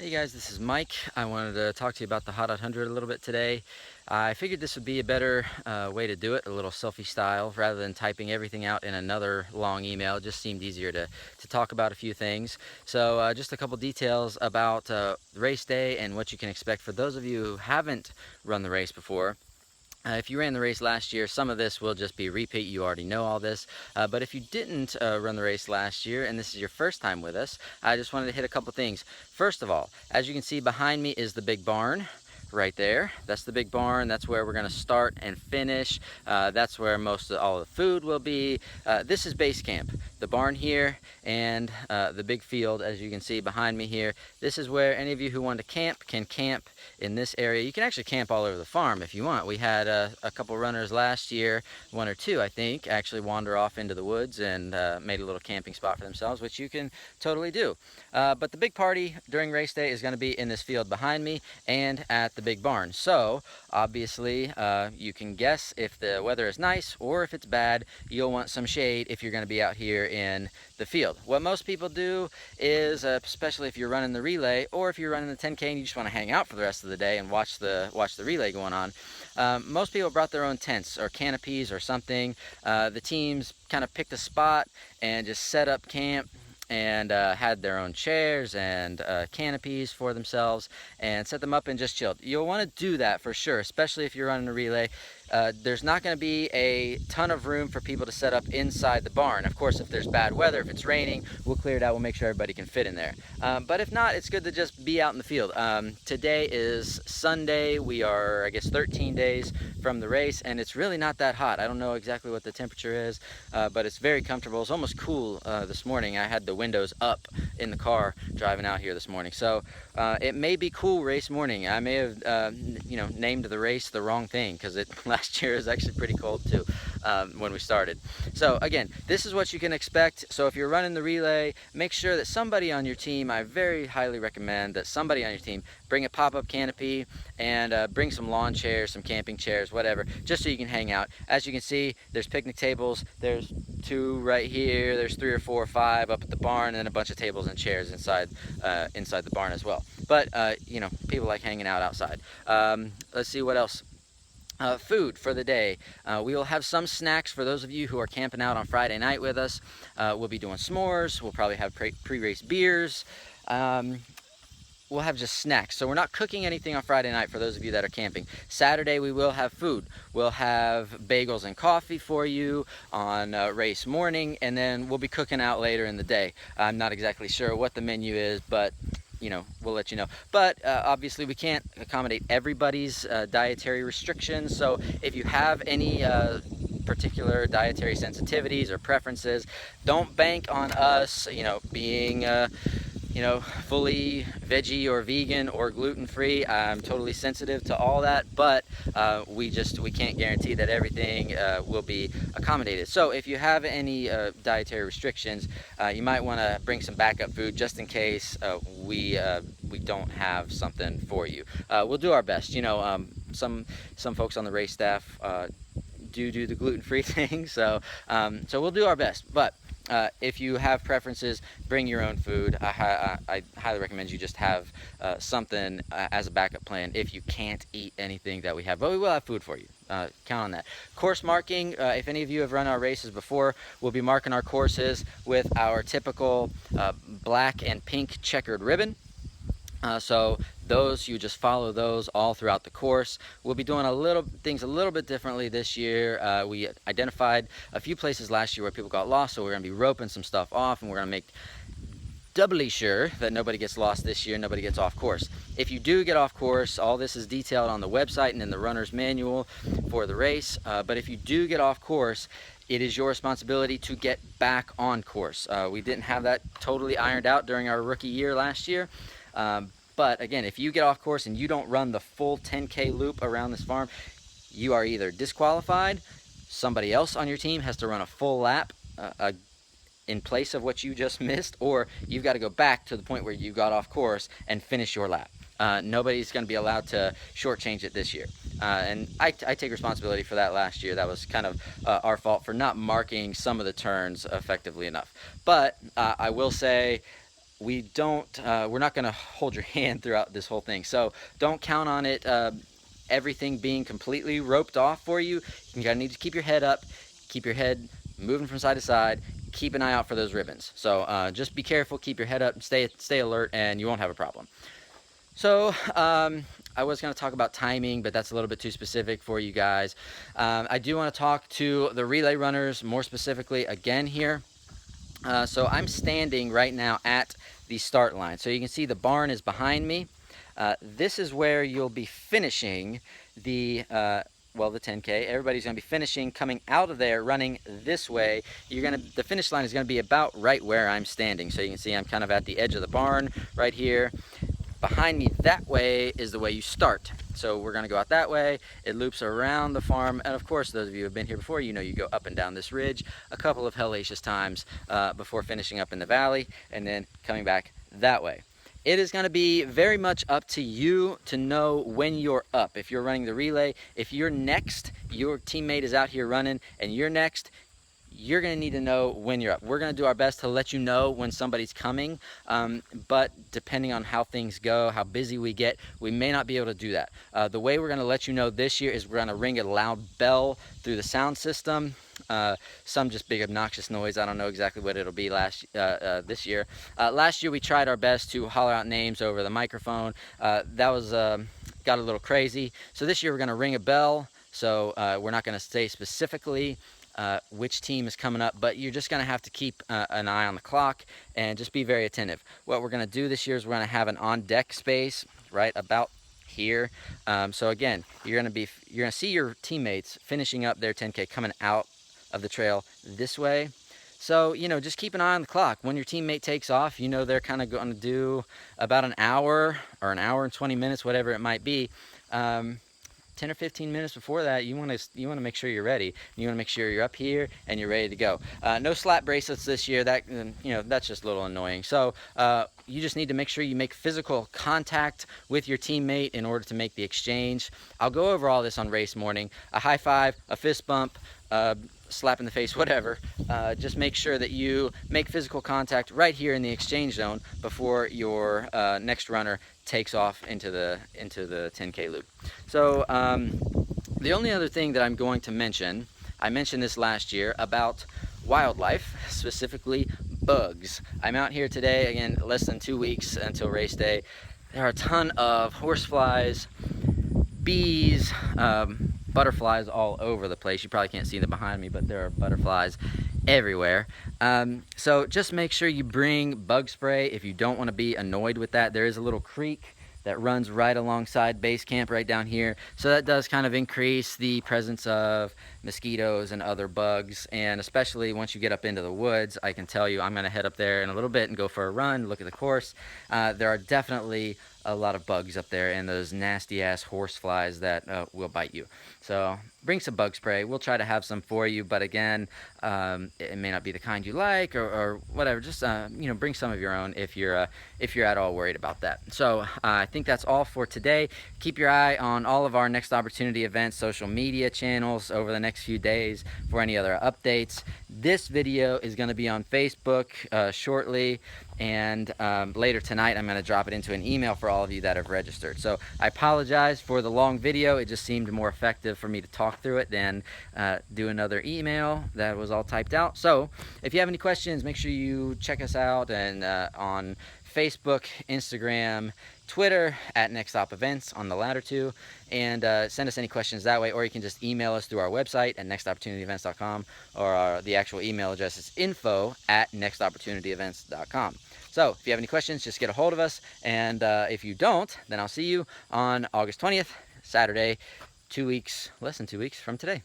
Hey guys, this is Mike. I wanted to talk to you about the Hot 100 a little bit today. I figured this would be a better way to do it, a little selfie style, rather than typing everything out in another long email. It just seemed easier to talk about a few things. So just a couple details about race day and what you can expect for those of you who haven't run the race before. If you ran the race last year, some of this will just be repeat. You already know all this. But if you didn't run the race last year and this is your first time with us, I just wanted to hit a couple things. First of all, as you can see behind me is the big barn. Right there, that's the big barn. That's where we're going to start and finish. That's where most of all the food will be. This is base camp, the barn here, and the big field, as you can see behind me here. This is where any of you who want to camp can camp in this area. You can actually camp all over the farm if you want. We had a couple runners last year, one or two I think, actually wander off into the woods and made a little camping spot for themselves, which you can totally do. But the big party during race day is going to be in this field behind me and at the big barn. So obviously you can guess if the weather is nice or if it's bad. You'll want some shade if you're going to be out here in the field. What most people do is, especially if you're running the relay or if you're running the 10K and you just want to hang out for the rest of the day and watch the relay going on, most people brought their own tents or canopies or something. The teams kind of picked a spot and just set up camp and had their own chairs and canopies for themselves and set them up and just chilled. You'll want to do that for sure, especially if you're running a relay. There's not going to be a ton of room for people to set up inside the barn. Of course, if there's bad weather, if it's raining, we'll clear it out. We'll make sure everybody can fit in there. But if not, it's good to just be out in the field. Today is Sunday. We are, I guess, 13 days from the race, and it's really not that hot. I don't know exactly what the temperature is, but it's very comfortable. It's almost cool this morning. I had the windows up in the car driving out here this morning. So it may be cool race morning. I may have, named the race the wrong thing because it last year is actually pretty cold too when we started. So again, this is what you can expect. So if you're running the relay, make sure that somebody on your team, I very highly recommend that somebody on your team bring a pop-up canopy and bring some lawn chairs, some camping chairs, whatever, just so you can hang out. As you can see, there's picnic tables. There's 2 right here. There's 3 or 4 or 5 up at the barn, and then a bunch of tables and chairs inside the barn as well. But people like hanging out outside. Let's see what else. Food for the day. We will have some snacks for those of you who are camping out on Friday night with us. We'll be doing s'mores. We'll probably have pre-race beers. We'll have just snacks. So we're not cooking anything on Friday night for those of you that are camping. Saturday we will have food. We'll have bagels and coffee for you on race morning, and then we'll be cooking out later in the day. I'm not exactly sure what the menu is, but we'll let you know. But obviously we can't accommodate everybody's dietary restrictions. So if you have any particular dietary sensitivities or preferences, don't bank on us, being fully veggie or vegan or gluten-free. I'm totally sensitive to all that, but we can't guarantee that everything will be accommodated. So if you have any dietary restrictions, you might want to bring some backup food just in case we don't have something for you. We'll do our best. Some folks on the race staff do the gluten-free thing, so we'll do our best. But if you have preferences, bring your own food. I highly recommend you just have something as a backup plan if you can't eat anything that we have. But we will have food for you. Count on that. Course marking, if any of you have run our races before, we'll be marking our courses with our typical black and pink checkered ribbon. So those, you just follow those all throughout the course. We'll be doing things a little bit differently this year. We identified a few places last year where people got lost, so we're going to be roping some stuff off, and we're going to make doubly sure that nobody gets lost this year, nobody gets off course. If you do get off course, all this is detailed on the website and in the runner's manual for the race. But if you do get off course, it is your responsibility to get back on course. We didn't have that totally ironed out during our rookie year last year. But again, if you get off course and you don't run the full 10K loop around this farm, you are either disqualified, somebody else on your team has to run a full lap in place of what you just missed, or you've got to go back to the point where you got off course and finish your lap. Nobody's going to be allowed to shortchange it this year. And I take responsibility for that last year. That was kind of our fault for not marking some of the turns effectively enough. But I will say, we're not going to hold your hand throughout this whole thing. So don't count on it, everything being completely roped off for you. You're going to need to keep your head up, keep your head moving from side to side, keep an eye out for those ribbons. So just be careful, keep your head up, stay alert, and you won't have a problem. So I was going to talk about timing, but that's a little bit too specific for you guys. I do want to talk to the relay runners more specifically again here. So I'm standing right now at the start line. So you can see the barn is behind me. This is where you'll be finishing the 10K. Everybody's going to be finishing, coming out of there, running this way. The finish line is going to be about right where I'm standing. So you can see I'm kind of at the edge of the barn right here. Behind me that way is the way you start. So we're going to go out that way. It loops around the farm, and of course those of you who have been here before, you know you go up and down this ridge a couple of hellacious times before finishing up in the valley and then coming back that way. It is going to be very much up to you to know when you're up. If you're running the relay, if you're next, your teammate is out here running and you're next, you're going to need to know when you're up. We're going to do our best to let you know when somebody's coming, but depending on how things go, how busy we get, we may not be able to do that. The way we're going to let you know this year is we're going to ring a loud bell through the sound system. Some just big obnoxious noise. I don't know exactly what it'll be this year. Last year we tried our best to holler out names over the microphone. That was got a little crazy. So this year we're going to ring a bell. So we're not going to say specifically which team is coming up, but you're just going to have to keep an eye on the clock and just be very attentive. What we're going to do this year is we're going to have an on-deck space right about here. So again, you're going to see your teammates finishing up their 10K coming out of the trail this way. So, just keep an eye on the clock. When your teammate takes off, they're kind of going to do about an hour or an hour and 20 minutes, whatever it might be. 10 or 15 minutes before that, you want to make sure you're ready. You want to make sure you're up here and you're ready to go. No slap bracelets this year. That's just a little annoying. So you just need to make sure you make physical contact with your teammate in order to make the exchange. I'll go over all this on race morning. A high five, a fist bump, slap in the face, whatever. Just make sure that you make physical contact right here in the exchange zone before your next runner takes off into the 10K loop. So the only other thing that I'm going to mention, I mentioned this last year about wildlife, specifically bugs. I'm out here today, again, less than 2 weeks until race day. There are a ton of horseflies, bees, butterflies all over the place. You probably can't see them behind me, but there are butterflies everywhere. So just make sure you bring bug spray if you don't want to be annoyed with that. There is a little creek that runs right alongside base camp right down here, so that does kind of increase the presence of mosquitoes and other bugs. And especially once you get up into the woods, I can tell you, I'm going to head up there in a little bit and go for a run, look at the course. There are definitely a lot of bugs up there and those nasty ass horse flies that will bite you. So bring some bug spray. We'll try to have some for you, but again, it may not be the kind you like or whatever. Just bring some of your own if you're at all worried about that. So I think that's all for today. Keep your eye on all of our Next Opportunity events, social media channels over the next few days for any other updates. This video is going to be on Facebook shortly, and later tonight I'm going to drop it into an email for all of you that have registered. So I apologize for the long video. It just seemed more effective for me to talk through it than do another email that was all typed out. So if you have any questions, make sure you check us out and on Facebook, Instagram, Twitter at Next Op Events on the latter two, and send us any questions that way, or you can just email us through our website at nextopportunityevents.com, or the actual email address is info@nextopportunityevents.com. So if you have any questions, just get a hold of us, and if you don't, then I'll see you on August 20th, Saturday, less than 2 weeks from today.